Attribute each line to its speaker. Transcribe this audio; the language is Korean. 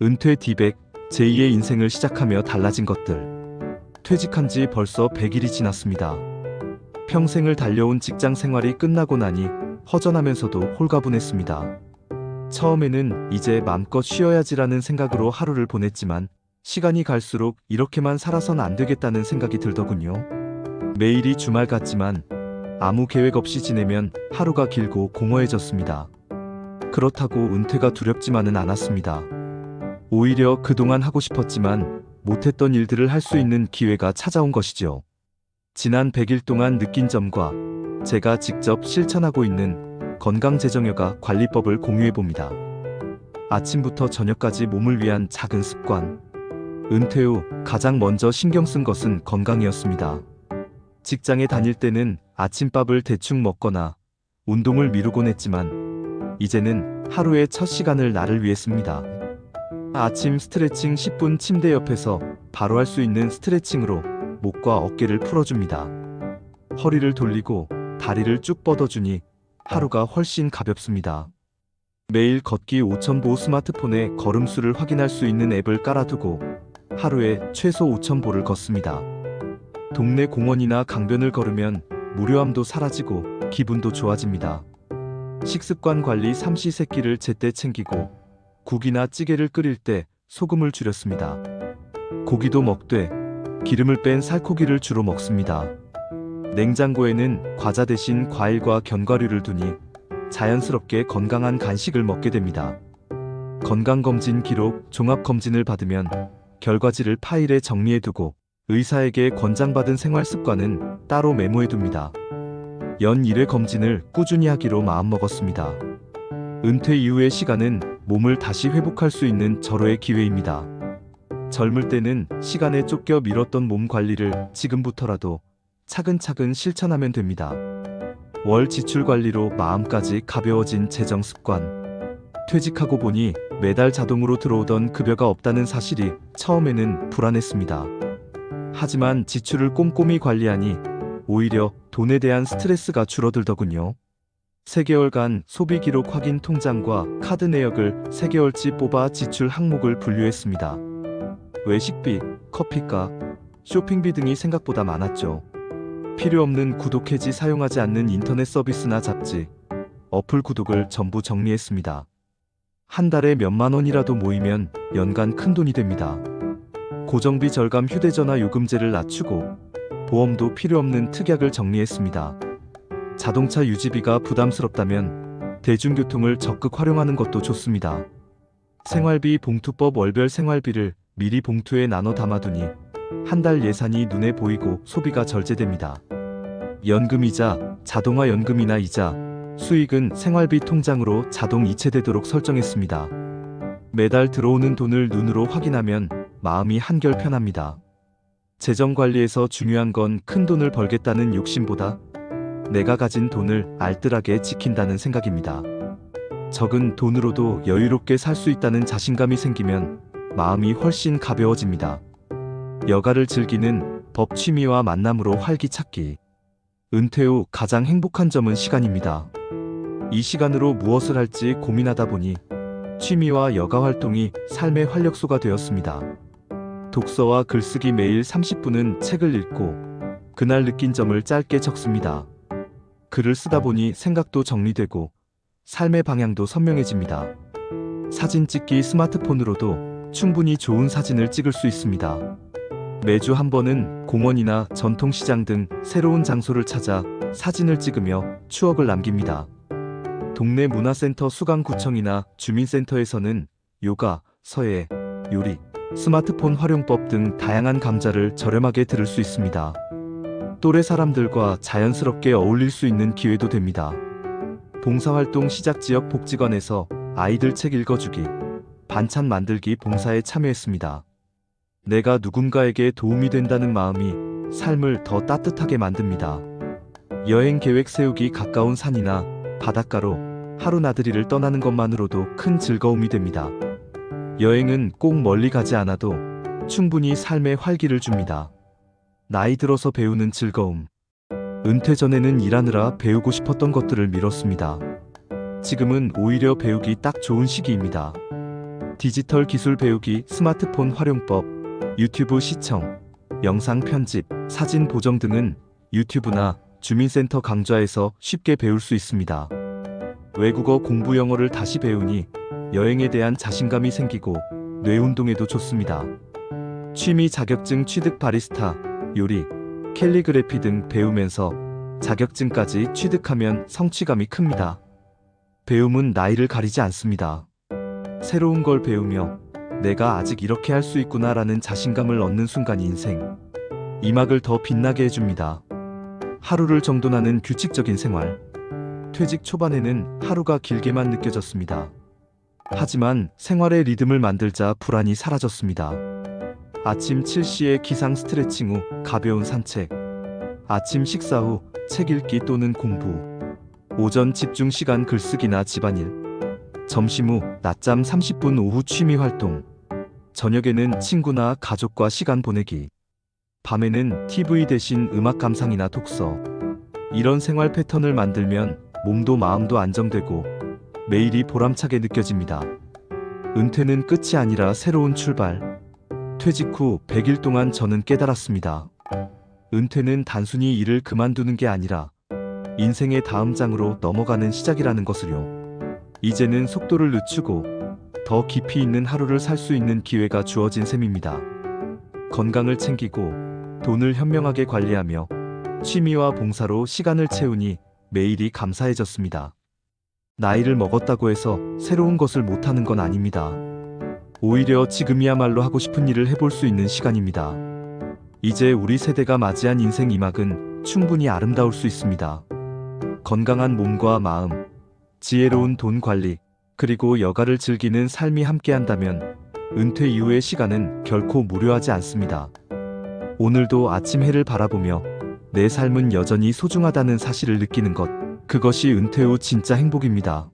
Speaker 1: 은퇴 뒤백, 제2의 인생을 시작하며 달라진 것들. 퇴직한 지 벌써 100일이 지났습니다. 평생을 달려온 직장 생활이 끝나고 나니 허전하면서도 홀가분했습니다. 처음에는 이제 맘껏 쉬어야지라는 생각으로 하루를 보냈지만 시간이 갈수록 이렇게만 살아선 안 되겠다는 생각이 들더군요. 매일이 주말 같지만 아무 계획 없이 지내면 하루가 길고 공허해졌습니다. 그렇다고 은퇴가 두렵지만은 않았습니다. 오히려 그동안 하고 싶었지만 못했던 일들을 할 수 있는 기회가 찾아온 것이죠. 지난 100일 동안 느낀 점과 제가 직접 실천하고 있는 건강재정여가 관리법을 공유해봅니다. 아침부터 저녁까지 몸을 위한 작은 습관. 은퇴 후 가장 먼저 신경 쓴 것은 건강이었습니다. 직장에 다닐 때는 아침밥을 대충 먹거나 운동을 미루곤 했지만 이제는 하루의 첫 시간을 나를 위해 씁니다. 아침 스트레칭 10분 침대 옆에서 바로 할 수 있는 스트레칭으로 목과 어깨를 풀어줍니다. 허리를 돌리고 다리를 쭉 뻗어주니 하루가 훨씬 가볍습니다. 매일 걷기 5000보 스마트폰에 걸음수를 확인할 수 있는 앱을 깔아두고 하루에 최소 5000보를 걷습니다. 동네 공원이나 강변을 걸으면 무료함도 사라지고 기분도 좋아집니다. 식습관 관리 삼시세끼를 제때 챙기고 국이나 찌개를 끓일 때 소금을 줄였습니다. 고기도 먹되 기름을 뺀 살코기를 주로 먹습니다. 냉장고에는 과자 대신 과일과 견과류를 두니 자연스럽게 건강한 간식을 먹게 됩니다. 건강검진 기록 종합검진을 받으면 결과지를 파일에 정리해두고 의사에게 권장받은 생활습관은 따로 메모해둡니다. 연 1회 검진을 꾸준히 하기로 마음먹었습니다. 은퇴 이후의 시간은 몸을 다시 회복할 수 있는 절호의 기회입니다. 젊을 때는 시간에 쫓겨 미뤘던 몸 관리를 지금부터라도 차근차근 실천하면 됩니다. 월 지출 관리로 마음까지 가벼워진 재정 습관. 퇴직하고 보니 매달 자동으로 들어오던 급여가 없다는 사실이 처음에는 불안했습니다. 하지만 지출을 꼼꼼히 관리하니 오히려 돈에 대한 스트레스가 줄어들더군요. 3개월간 소비 기록 확인 통장과 카드 내역을 3개월치 뽑아 지출 항목을 분류했습니다. 외식비, 커피값, 쇼핑비 등이 생각보다 많았죠. 필요 없는 구독 해지 사용하지 않는 인터넷 서비스나 잡지, 어플 구독을 전부 정리했습니다. 한 달에 몇만 원이라도 모이면 연간 큰 돈이 됩니다. 고정비 절감 휴대전화 요금제를 낮추고 보험도 필요 없는 특약을 정리했습니다. 자동차 유지비가 부담스럽다면 대중교통을 적극 활용하는 것도 좋습니다. 생활비 봉투법 월별 생활비를 미리 봉투에 나눠 담아두니 한 달 예산이 눈에 보이고 소비가 절제됩니다. 연금이자, 자동화 연금이나 이자, 수익은 생활비 통장으로 자동 이체되도록 설정했습니다. 매달 들어오는 돈을 눈으로 확인하면 마음이 한결 편합니다. 재정 관리에서 중요한 건 큰 돈을 벌겠다는 욕심보다 내가 가진 돈을 알뜰하게 지킨다는 생각입니다. 적은 돈으로도 여유롭게 살 수 있다는 자신감이 생기면 마음이 훨씬 가벼워집니다. 여가를 즐기는 법 취미와 만남으로 활기찾기. 은퇴 후 가장 행복한 점은 시간입니다. 이 시간으로 무엇을 할지 고민하다 보니 취미와 여가 활동이 삶의 활력소가 되었습니다. 독서와 글쓰기 매일 30분은 책을 읽고 그날 느낀 점을 짧게 적습니다. 글을 쓰다 보니 생각도 정리되고 삶의 방향도 선명해집니다. 사진 찍기 스마트폰으로도 충분히 좋은 사진을 찍을 수 있습니다. 매주 한 번은 공원이나 전통시장 등 새로운 장소를 찾아 사진을 찍으며 추억을 남깁니다. 동네 문화센터 수강구청이나 주민센터에서는 요가, 서예, 요리, 스마트폰 활용법 등 다양한 강좌를 저렴하게 들을 수 있습니다. 또래 사람들과 자연스럽게 어울릴 수 있는 기회도 됩니다. 봉사활동 시작 지역 복지관에서 아이들 책 읽어주기, 반찬 만들기 봉사에 참여했습니다. 내가 누군가에게 도움이 된다는 마음이 삶을 더 따뜻하게 만듭니다. 여행 계획 세우기 가까운 산이나 바닷가로 하루 나들이를 떠나는 것만으로도 큰 즐거움이 됩니다. 여행은 꼭 멀리 가지 않아도 충분히 삶에 활기를 줍니다. 나이 들어서 배우는 즐거움. 은퇴 전에는 일하느라 배우고 싶었던 것들을 미뤘습니다. 지금은 오히려 배우기 딱 좋은 시기입니다. 디지털 기술 배우기, 스마트폰 활용법, 유튜브 시청, 영상 편집, 사진 보정 등은 유튜브나 주민센터 강좌에서 쉽게 배울 수 있습니다. 외국어 공부, 영어를 다시 배우니 여행에 대한 자신감이 생기고 뇌 운동에도 좋습니다. 취미 자격증 취득, 바리스타, 요리, 캘리그래피 등 배우면서 자격증까지 취득하면 성취감이 큽니다. 배움은 나이를 가리지 않습니다. 새로운 걸 배우며 내가 아직 이렇게 할 수 있구나라는 자신감을 얻는 순간이 인생 이막을 더 빛나게 해줍니다. 하루를 정돈하는 규칙적인 생활. 퇴직 초반에는 하루가 길게만 느껴졌습니다. 하지만 생활의 리듬을 만들자 불안이 사라졌습니다. 아침 7시에 기상 스트레칭 후 가벼운 산책, 아침 식사 후 책 읽기 또는 공부, 오전 집중 시간 글쓰기나 집안일, 점심 후 낮잠 30분, 오후 취미 활동, 저녁에는 친구나 가족과 시간 보내기, 밤에는 TV 대신 음악 감상이나 독서. 이런 생활 패턴을 만들면 몸도 마음도 안정되고 매일이 보람차게 느껴집니다. 은퇴는 끝이 아니라 새로운 출발. 퇴직 후 100일 동안 저는 깨달았습니다. 은퇴는 단순히 일을 그만두는 게 아니라 인생의 다음 장으로 넘어가는 시작이라는 것을요. 이제는 속도를 늦추고 더 깊이 있는 하루를 살 수 있는 기회가 주어진 셈입니다. 건강을 챙기고 돈을 현명하게 관리하며 취미와 봉사로 시간을 채우니 매일이 감사해졌습니다. 나이를 먹었다고 해서 새로운 것을 못하는 건 아닙니다. 오히려 지금이야말로 하고 싶은 일을 해볼 수 있는 시간입니다. 이제 우리 세대가 맞이한 인생 이막은 충분히 아름다울 수 있습니다. 건강한 몸과 마음, 지혜로운 돈 관리, 그리고 여가를 즐기는 삶이 함께한다면 은퇴 이후의 시간은 결코 무료하지 않습니다. 오늘도 아침 해를 바라보며 내 삶은 여전히 소중하다는 사실을 느끼는 것, 그것이 은퇴 후 진짜 행복입니다.